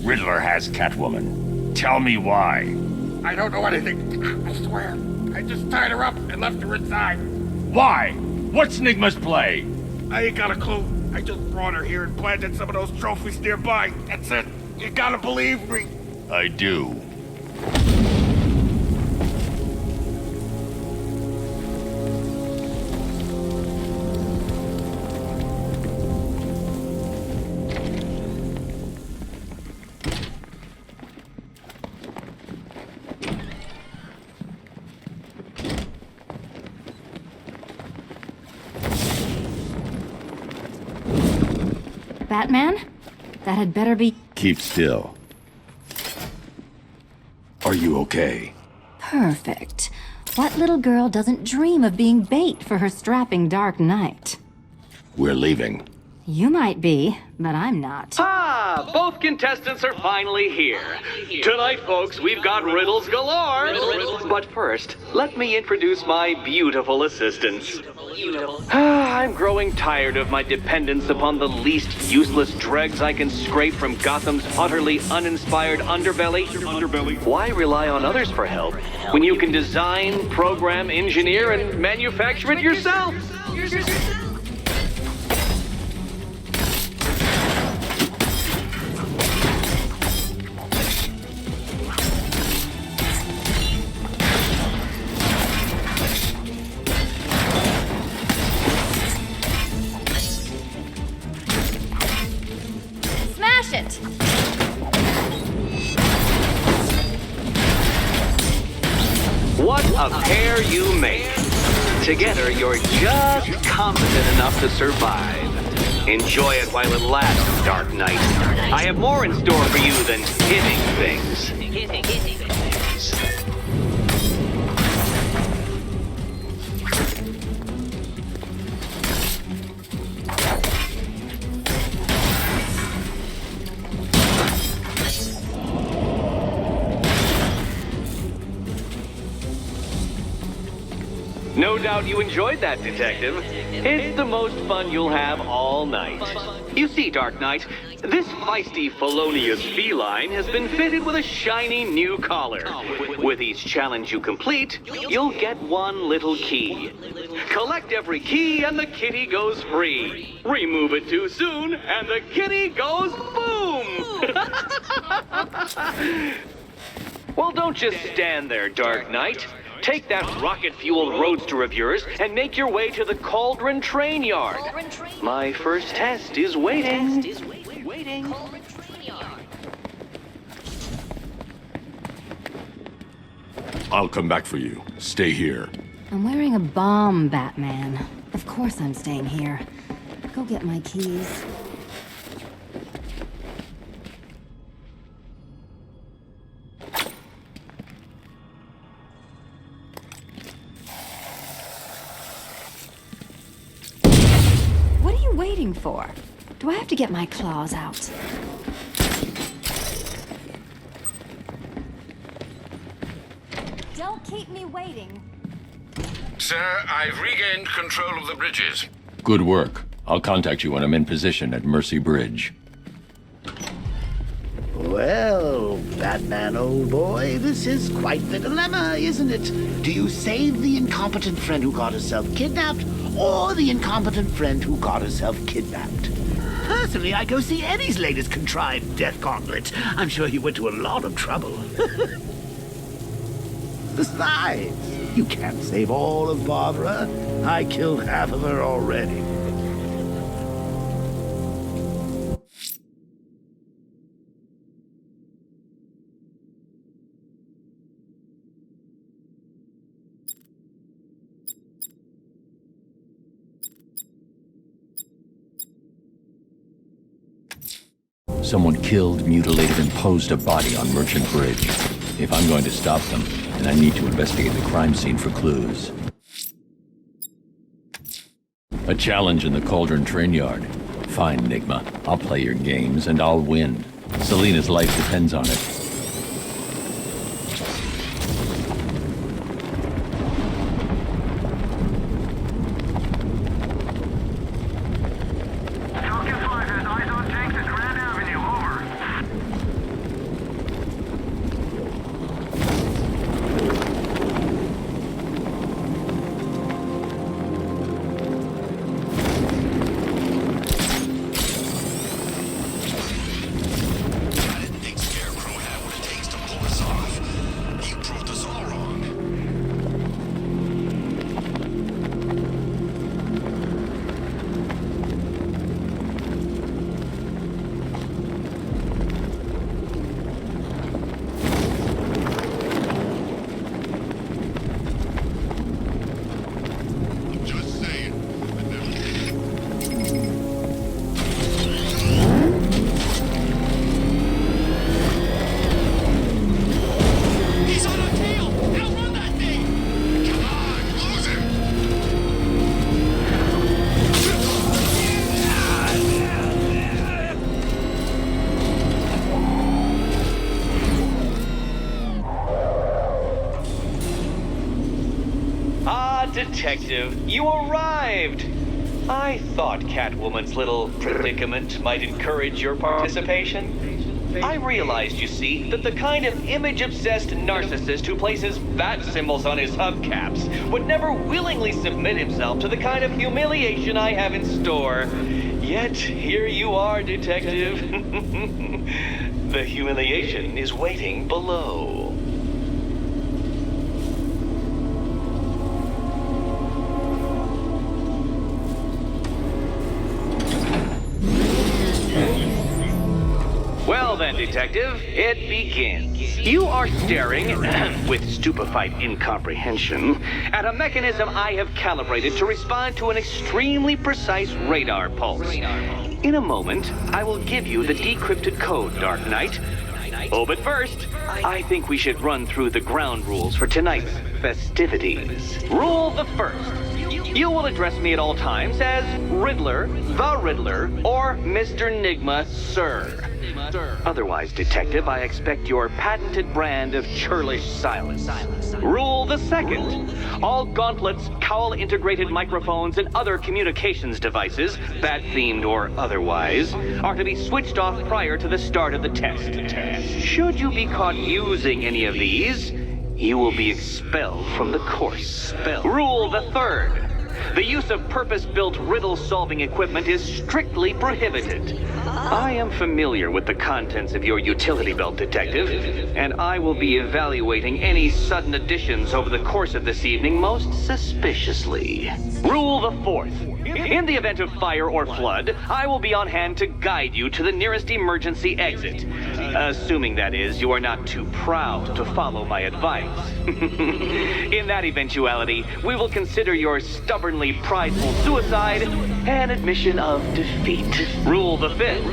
Riddler has Catwoman. Tell me why. I don't know anything. I swear. I just tied her up and left her inside. Why? What's Nigma's play? I ain't got a clue. I just brought her here and planted some of those trophies nearby. That's it. You gotta believe me. I do. Batman? That had better be... Keep still. Are you okay? perfect. What little girl doesn't dream of being bait for her strapping Dark Knight? We're leaving. You might be, but I'm not. Ah, both contestants are finally here. Tonight, folks, we've got riddles galore. But first, let me introduce my beautiful assistants. I'm growing tired of my dependence upon the least useless dregs I can scrape from Gotham's utterly uninspired underbelly. Why rely on others for help when you can design, program, engineer, and manufacture it yourself? What a pair you make. Together, you're just competent enough to survive. Enjoy it while it lasts, Dark Knight. I have more in store for you than hitting things. No doubt you enjoyed that, Detective. It's the most fun you'll have all night. You see, Dark Knight, this feisty, felonious feline has been fitted with a shiny new collar. With each challenge you complete, you'll get one little key. Collect every key and the kitty goes free. Remove it too soon and the kitty goes boom! Well, don't just stand there, Dark Knight. Take that rocket-fueled roadster of yours and make your way to the Cauldron Train Yard. My first test is waiting. I'll come back for you. Stay here. I'm wearing a bomb, Batman. Of course I'm staying here. Go get my keys. What are you waiting for? Do I have to get my claws out? Don't keep me waiting. Sir, I've regained control of the bridges. Good work. I'll contact you when I'm in position at Mercy Bridge. Well, Batman, old boy, this is quite the dilemma, isn't it? Do you save the incompetent friend who got herself kidnapped, or the incompetent friend who got herself kidnapped? Personally, I go see Eddie's latest contrived death gauntlet. I'm sure he went to a lot of trouble. Besides, you can't save all of Barbara. I killed half of her already. Someone killed, mutilated, and posed a body on Merchant Bridge. If I'm going to stop them, then I need to investigate the crime scene for clues. A challenge in the Cauldron Train Yard. Fine, Enigma. I'll play your games, and I'll win. Selina's life depends on it. Detective, you arrived! I thought Catwoman's little predicament might encourage your participation. I realized, you see, that the kind of image-obsessed narcissist who places bat symbols on his hubcaps would never willingly submit himself to the kind of humiliation I have in store. Yet, here you are, Detective. The humiliation is waiting below. Well then, Detective, it begins. You are staring, with stupefied incomprehension, at a mechanism I have calibrated to respond to an extremely precise radar pulse. In a moment, I will give you the decrypted code, Dark Knight. Oh, but first, I think we should run through the ground rules for tonight's festivities. Rule the first. You will address me at all times as Riddler, the Riddler, or Mr. Nigma, sir. Otherwise, Detective, I expect your patented brand of churlish silence. Rule the second. All gauntlets, cowl-integrated microphones, and other communications devices, bat-themed or otherwise, are to be switched off prior to the start of the test. Should you be caught using any of these, you will be expelled from the course. Rule the third. The use of purpose-built riddle-solving equipment is strictly prohibited. I am familiar with the contents of your utility belt, Detective, and I will be evaluating any sudden additions over the course of this evening most suspiciously. Rule the fourth. In the event of fire or flood, I will be on hand to guide you to the nearest emergency exit. Assuming, that is, you are not too proud to follow my advice. In that eventuality, we will consider your stubbornly prideful suicide an admission of defeat. Rule the fifth.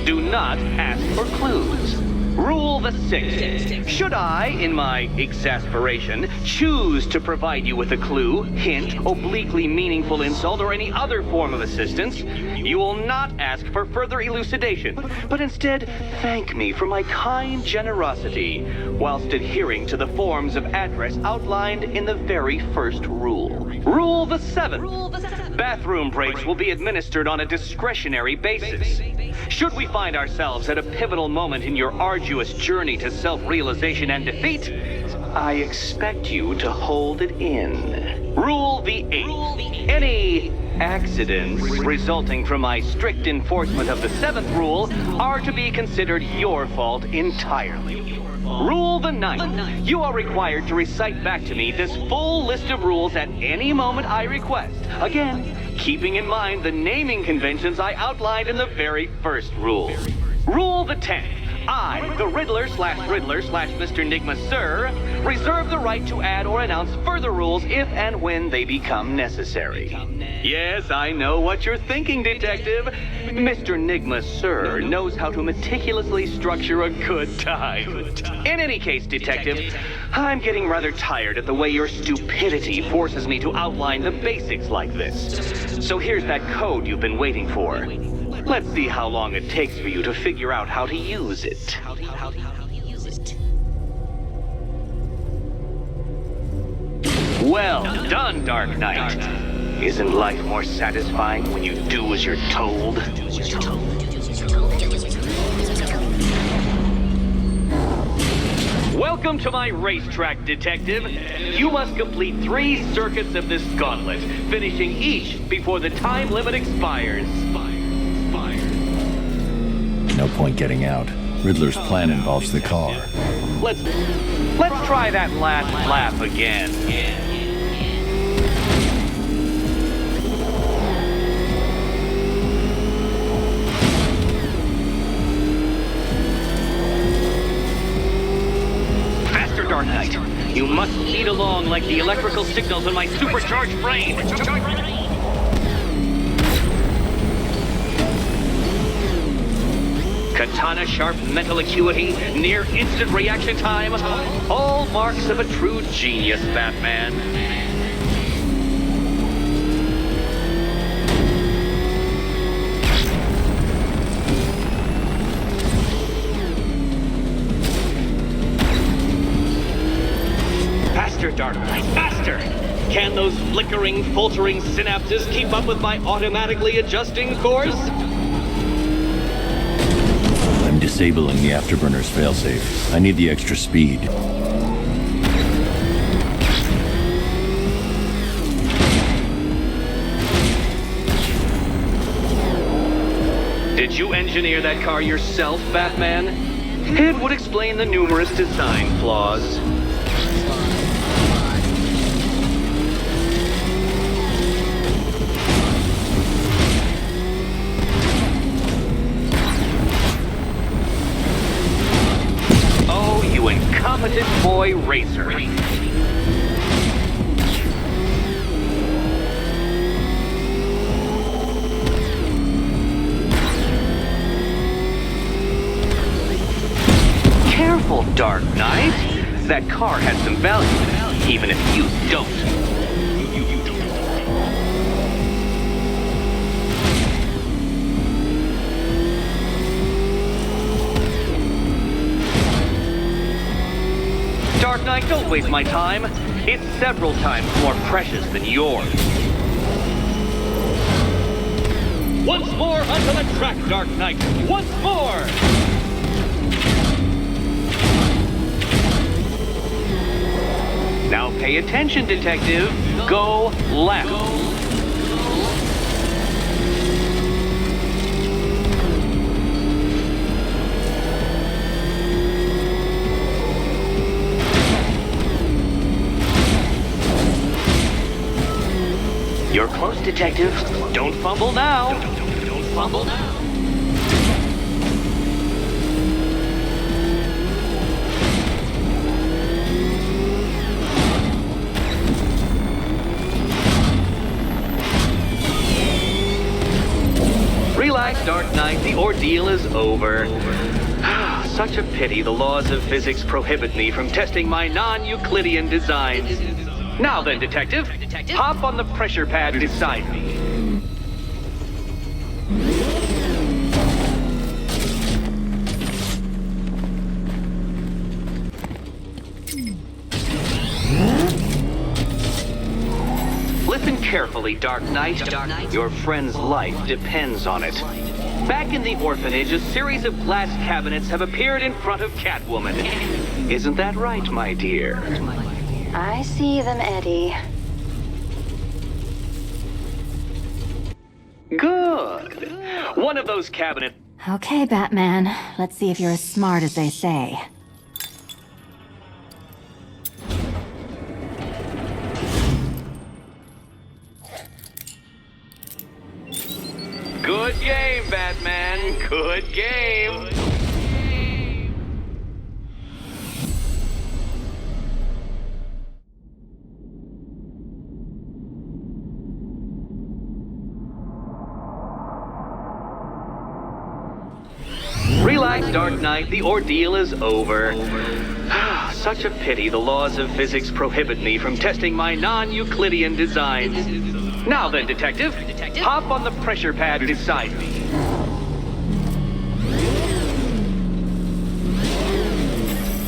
Do not ask for clues. Rule the sixth. Should I, in my exasperation, choose to provide you with a clue, hint, obliquely meaningful insult, or any other form of assistance, you will not ask for further elucidation, but instead thank me for my kind generosity, whilst adhering to the forms of address outlined in the very first rule. Rule the seventh. Bathroom breaks will be administered on a discretionary basis. Should we find ourselves at a pivotal moment in your arduous journey to self-realization and defeat, I expect you to hold it in. Rule the eighth. Any accidents resulting from my strict enforcement of the seventh rule are to be considered your fault entirely. Rule the ninth. You are required to recite back to me this full list of rules at any moment I request. Again, keeping in mind the naming conventions I outlined in the very first rule. Rule the 10th. I, the Riddler/Mr. Nigma, sir, reserve the right to add or announce further rules if and when they become necessary. Yes, I know what you're thinking, Detective. Mr. Nigma, sir, knows how to meticulously structure a good time. In any case, Detective, I'm getting rather tired at the way your stupidity forces me to outline the basics like this. So here's that code you've been waiting for. Let's see how long it takes for you to figure out how to use it. Well done, Dark Knight. Isn't life more satisfying when you do as you're told? Welcome to my racetrack, Detective. You must complete 3 circuits of this gauntlet, finishing each before the time limit expires. No point getting out. Riddler's plan involves the car. Let's try that last lap again. Faster, Dark Knight. You must speed along like the electrical signals in my supercharged brain. Katana-sharp mental acuity, near-instant reaction time, all marks of a true genius, Batman. Faster, Dark Knight, faster! Can those flickering, faltering synapses keep up with my automatically adjusting course? I'm disabling the afterburner's failsafe. I need the extra speed. Did you engineer that car yourself, Batman? It would explain the numerous design flaws. Oh, you incompetent boy racer. Careful, Dark Knight. That car has some value, even if you don't. Dark Knight, don't waste my time. It's several times more precious than yours. Once more onto the track, Dark Knight. Once more! Now pay attention, Detective. Go left. You're close, Detective. Don't fumble now. Don't fumble now. Relax, Dark Knight. The ordeal is over. Such a pity the laws of physics prohibit me from testing my non-Euclidean designs. Now then, Detective, hop on the pressure pad beside me. Listen carefully, Dark Knight. Your friend's life depends on it. Back in the orphanage, a series of glass cabinets have appeared in front of Catwoman. Isn't that right, my dear? I see them, Eddie. Good. One of those cabinets... Okay, Batman. Let's see if you're as smart as they say. Good game, Batman. Good game. Relax, Dark Knight. The ordeal is over. Such a pity the laws of physics prohibit me from testing my non-Euclidean designs. Now then, Detective, hop on the pressure pad beside me.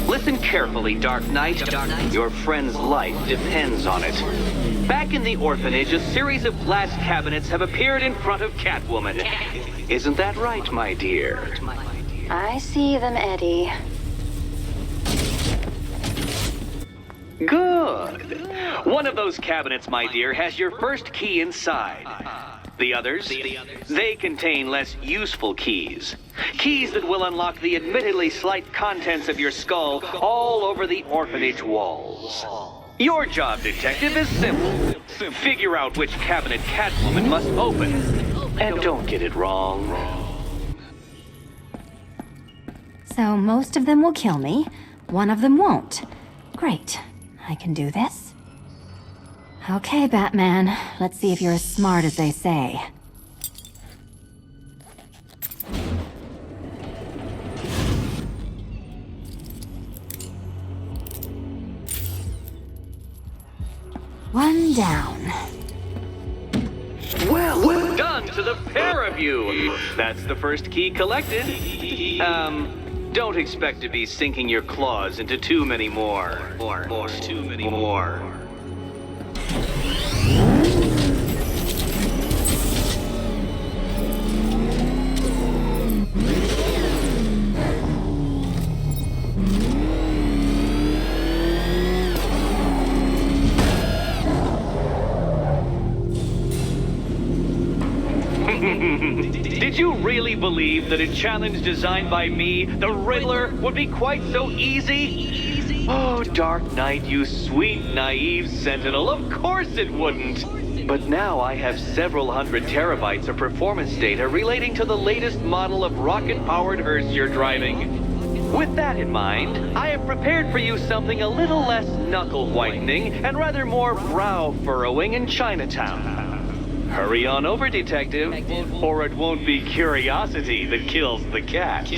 Listen carefully, Dark Knight. Your friend's life depends on it. Back in the orphanage, a series of glass cabinets have appeared in front of Catwoman. Isn't that right, my dear? I see them, Eddie. Good. One of those cabinets, my dear, has your first key inside. The others, they contain less useful keys. Keys that will unlock the admittedly slight contents of your skull all over the orphanage walls. Your job, Detective, is simple. Figure out which cabinet Catwoman must open. And don't get it wrong. So most of them will kill me. One of them won't. Great. I can do this. Okay, Batman. Let's see if you're as smart as they say. One down. Well done to the pair of you. That's the first key collected. Don't expect to be sinking your claws into too many more. Too many more. believe that a challenge designed by me, the Riddler, would be quite so easy? Oh, Dark Knight, you sweet, naive sentinel, of course it wouldn't. But now I have several hundred terabytes of performance data relating to the latest model of rocket-powered hearse you're driving. With that in mind, I have prepared for you something a little less knuckle-whitening and rather more brow-furrowing in Chinatown. Hurry on over, detective, or it won't be curiosity that kills the cat.